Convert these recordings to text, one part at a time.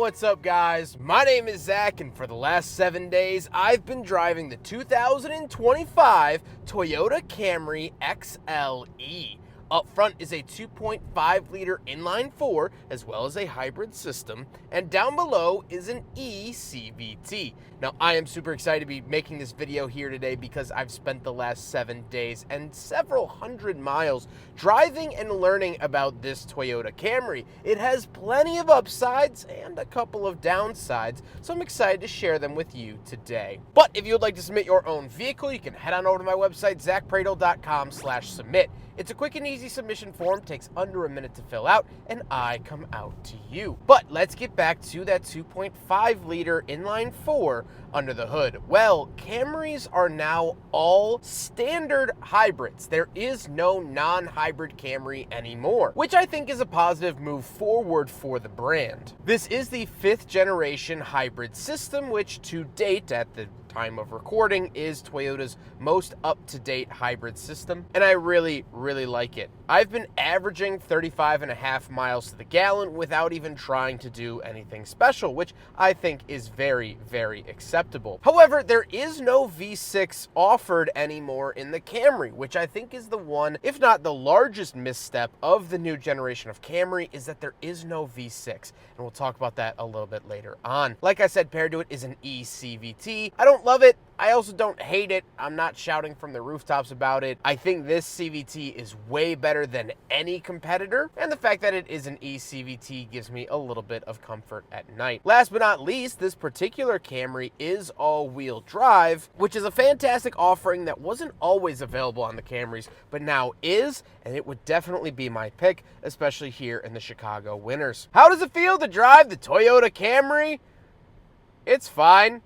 What's up, guys? My name is Zach, and for the last 7 days, I've been driving the 2025 Toyota Camry XLE. Up front is a 2.5-liter inline-4, as well as a hybrid system, and down below is an eCVT. Now, I am super excited to be making this video here today because I've spent the last 7 days and several hundred miles driving and learning about this Toyota Camry. It has plenty of upsides and a couple of downsides, so I'm excited to share them with you today. But if you would like to submit your own vehicle, you can head on over to my website, zackpradel.com/submit. It's a quick and easy submission form, takes under a minute to fill out, and I come out to you. But let's get back to that 2.5-liter inline-4 under the hood. Well, Camrys are now all standard hybrids. There is no non-hybrid Camry anymore, which I think is a positive move forward for the brand. This is the 5th generation hybrid system, which to date, at the time of recording, is Toyota's most up-to-date hybrid system, and I really like it. I've been averaging 35.5 miles to the gallon without even trying to do anything special, which I think is very acceptable. However, there is no V6 offered anymore in the Camry, which I think is the one, if not the largest misstep of the new generation of Camry, is that there is no V6, and we'll talk about that a little bit later on. Like I said, paired to it is an eCVT. I don't love it. I also don't hate it. I'm not shouting from the rooftops about it. I think this CVT is way better than any competitor, and the fact that it is an eCVT gives me a little bit of comfort at night. Last but not least, this particular Camry is all-wheel drive, which is a fantastic offering that wasn't always available on the Camrys, but now is, and it would definitely be my pick, especially here in the Chicago winters. How does it feel to drive the Toyota Camry? It's fine.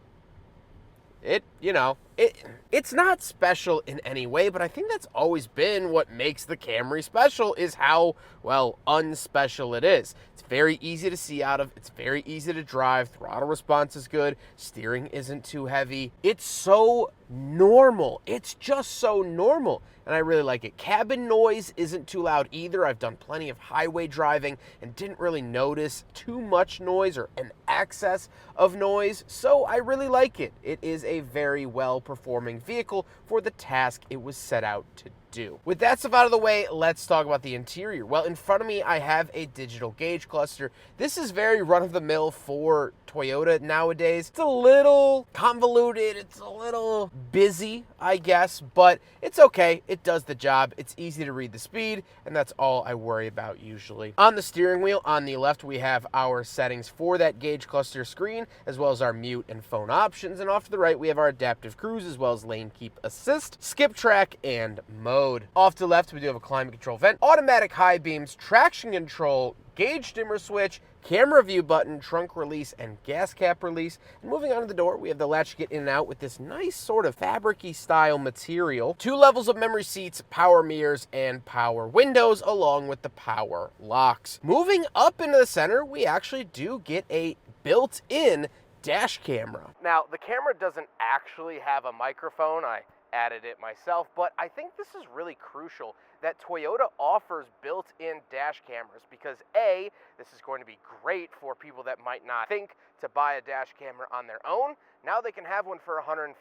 It's not special in any way, but I think that's always been what makes the Camry special, is how, well, unspecial it is. It's very easy to see out of, it's very easy to drive, throttle response is good, steering isn't too heavy. It's so normal. It's just so normal, and I really like it. Cabin noise isn't too loud either. I've done plenty of highway driving and didn't really notice too much noise or an excess of noise, so I really like it. It is a very well-performing vehicle for the task it was set out to do. With that stuff out of the way, let's talk about the interior. Well, in front of me, I have a digital gauge cluster. This is very run-of-the-mill for Toyota nowadays. It's a little convoluted, it's a little busy, I guess, but it's okay. It does the job. It's easy to read the speed, and that's all I worry about usually. On the steering wheel, on the left, we have our settings for that gauge cluster screen, as well as our mute and phone options, and off to the right, we have our adaptive cruise, as well as lane keep assist, skip track, and mode. Off to the left, we do have a climate control vent, automatic high beams, traction control, gauge dimmer switch, camera view button, trunk release, and gas cap release. And moving on to the door, we have the latch to get in and out with this nice sort of fabric-y style material. 2 levels of memory seats, power mirrors, and power windows, along with the power locks. Moving up into the center, we actually do get a built-in dash camera. Now, the camera doesn't actually have a microphone. I added it myself, but I think this is really crucial that Toyota offers built-in dash cameras because A, this is going to be great for people that might not think to buy a dash camera on their own. Now they can have one for $150.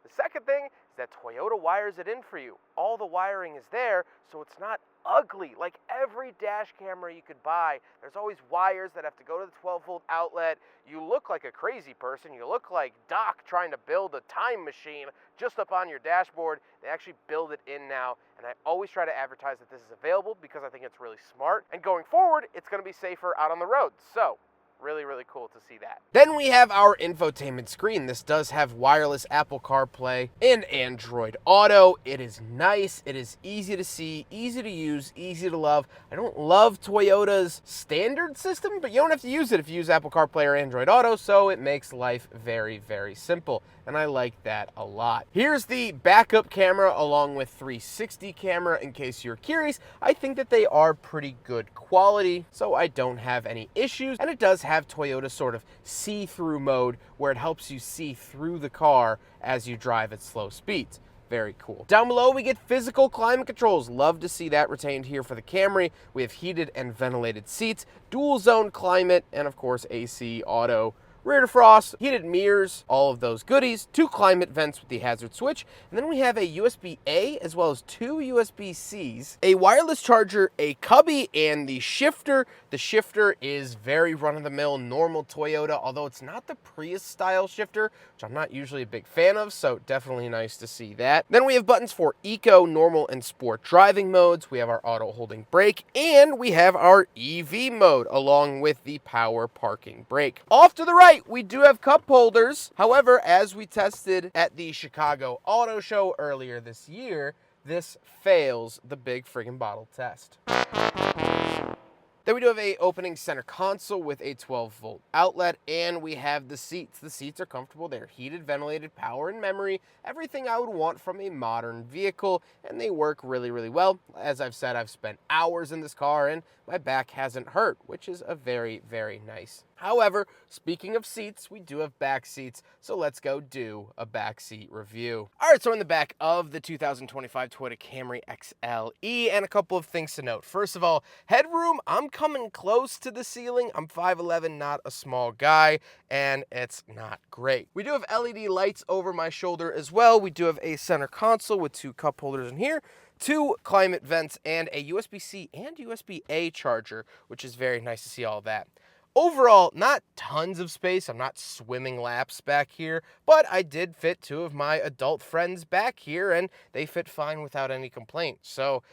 The second thing is that Toyota wires it in for you. All the wiring is there, so it's not ugly. Like every dash camera you could buy, there's always wires that have to go to the 12-volt outlet. You look like a crazy person. You look like Doc trying to build a time machine just up on your dashboard. They actually build it in now, and I always try to advertise that this is available because I think it's really smart. And going forward, it's going to be safer out on the road. So really cool to see that. Then we have our infotainment screen. This does have wireless Apple CarPlay and Android Auto. It is nice. It is easy to see, easy to use, easy to love. I don't love Toyota's standard system, but you don't have to use it if you use Apple CarPlay or Android Auto, so it makes life very simple, and I like that a lot. Here's the backup camera along with 360 camera in case you're curious. I think that they are pretty good quality, so I don't have any issues, and it does have Toyota sort of see-through mode where it helps you see through the car as you drive at slow speeds. Very cool. Down below, we get physical climate controls. Love to see that retained here for the Camry. We have heated and ventilated seats, dual zone climate, and of course AC, auto, rear defrost, heated mirrors, all of those goodies, 2 climate vents with the hazard switch, and then we have a USB-A as well as 2 USB-Cs, a wireless charger, a cubby, and the shifter. The shifter is very run-of-the-mill, normal Toyota, although it's not the Prius-style shifter, which I'm not usually a big fan of, so definitely nice to see that. Then we have buttons for eco, normal, and sport driving modes. We have our auto holding brake, and we have our EV mode, along with the power parking brake. Off to the right, we do have cup holders. However, as we tested at the Chicago Auto Show earlier this year, this fails the big friggin' bottle test. Then we do have a opening center console with a 12-volt outlet, and we have the seats. The seats are comfortable. They're heated, ventilated, power and memory, everything I would want from a modern vehicle, and they work really, really well. As I've said, I've spent hours in this car, and my back hasn't hurt, which is a very, very nice. However, speaking of seats, we do have back seats, so let's go do a back seat review. All right, so in the back of the 2025 Toyota Camry XLE, and a couple of things to note. First of all, headroom, I'm coming close to the ceiling. I'm 5'11", not a small guy, and it's not great. We do have LED lights over my shoulder as well. We do have a center console with 2 cup holders in here, 2 climate vents, and a USB-C and USB-A charger, which is very nice to see all that. Overall, not tons of space. I'm not swimming laps back here, but I did fit 2 of my adult friends back here, and they fit fine without any complaint. So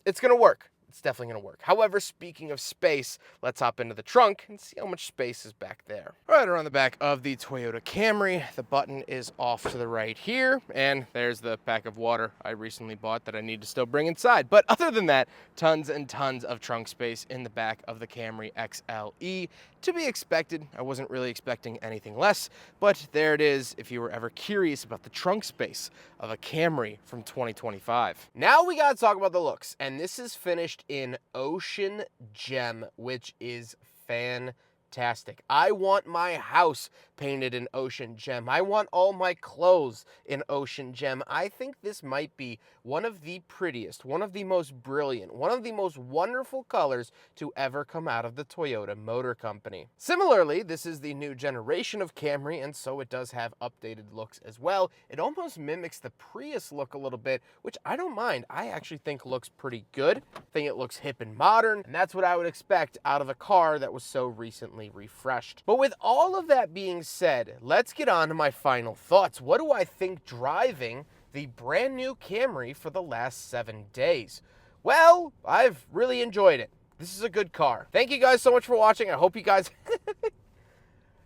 it's going to work. It's definitely going to work. However, speaking of space, let's hop into the trunk and see how much space is back there. Right around the back of the Toyota Camry, the button is off to the right here, and there's the pack of water I recently bought that I need to still bring inside. But other than that, tons and tons of trunk space in the back of the Camry XLE. To be expected. I wasn't really expecting anything less, but there it is if you were ever curious about the trunk space of a Camry from 2025. Now we gotta talk about the looks, and this is finished in Ocean Gem, which is fantastic. I want my house painted in Ocean Gem. I want all my clothes in Ocean Gem. I think this might be one of the prettiest, one of the most brilliant, one of the most wonderful colors to ever come out of the Toyota Motor Company. Similarly, this is the new generation of Camry, and so it does have updated looks as well. It almost mimics the Prius look a little bit, which I don't mind. I actually think looks pretty good. I think it looks hip and modern, and that's what I would expect out of a car that was so recently refreshed. But with all of that being said, let's get on to my final thoughts. What do I think driving the brand new Camry for the last 7 days? Well, I've really enjoyed it. This is a good car. Thank you guys so much for watching. I hope you guys...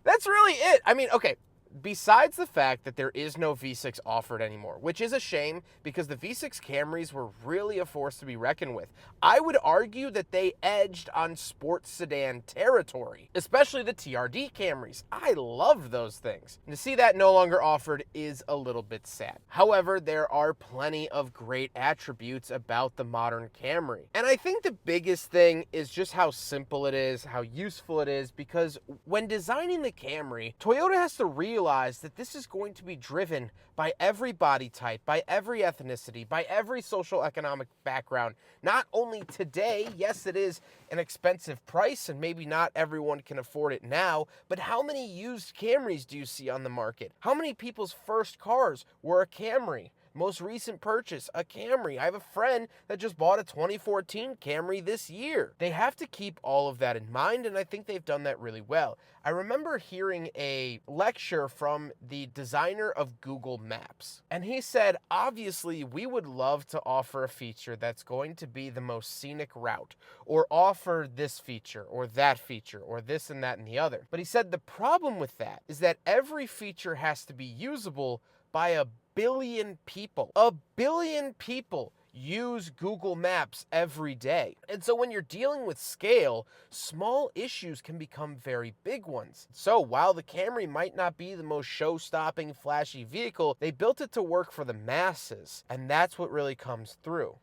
That's really it. I mean, okay. Besides the fact that there is no V6 offered anymore, which is a shame because the V6 Camrys were really a force to be reckoned with. I would argue that they edged on sports sedan territory, especially the TRD Camrys. I love those things. And to see that no longer offered is a little bit sad. However, there are plenty of great attributes about the modern Camry. And I think the biggest thing is just how simple it is, how useful it is, because when designing the Camry, Toyota has to realize that this is going to be driven by every body type, by every ethnicity, by every social economic background. Not only today, yes, it is an expensive price and maybe not everyone can afford it now, but how many used Camrys do you see on the market? How many people's first cars were a Camry? Most recent purchase, a Camry. I have a friend that just bought a 2014 Camry this year. They have to keep all of that in mind, and I think they've done that really well. I remember hearing a lecture from the designer of Google Maps, and he said, obviously, we would love to offer a feature that's going to be the most scenic route, or offer this feature, or that feature, or this and that and the other. But he said the problem with that is that every feature has to be usable by a billion people. A billion people use Google Maps every day. And so when you're dealing with scale, small issues can become very big ones. So while the Camry might not be the most show-stopping, flashy vehicle, they built it to work for the masses. And that's what really comes through.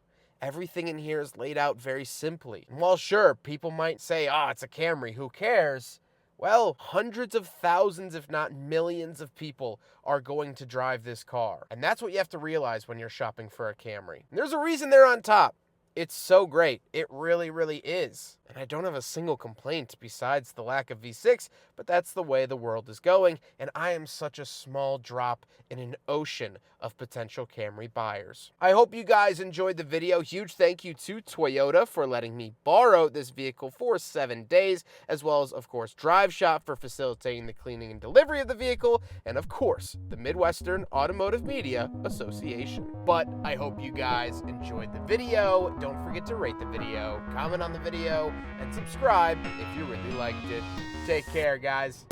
Everything in here is laid out very simply. And while sure, people might say, it's a Camry, who cares? well, hundreds of thousands, if not millions of people are going to drive this car. And that's what you have to realize when you're shopping for a Camry. And there's a reason they're on top. It's so great. It really, really is. And I don't have a single complaint besides the lack of V6, but that's the way the world is going, and I am such a small drop in an ocean of potential Camry buyers. I hope you guys enjoyed the video. Huge thank you to Toyota for letting me borrow this vehicle for 7 days, as well as, of course, Drive Shop for facilitating the cleaning and delivery of the vehicle, and of course, the Midwestern Automotive Media Association. But I hope you guys enjoyed the video. Don't forget to rate the video, comment on the video, and subscribe if you really liked it. Take care, guys.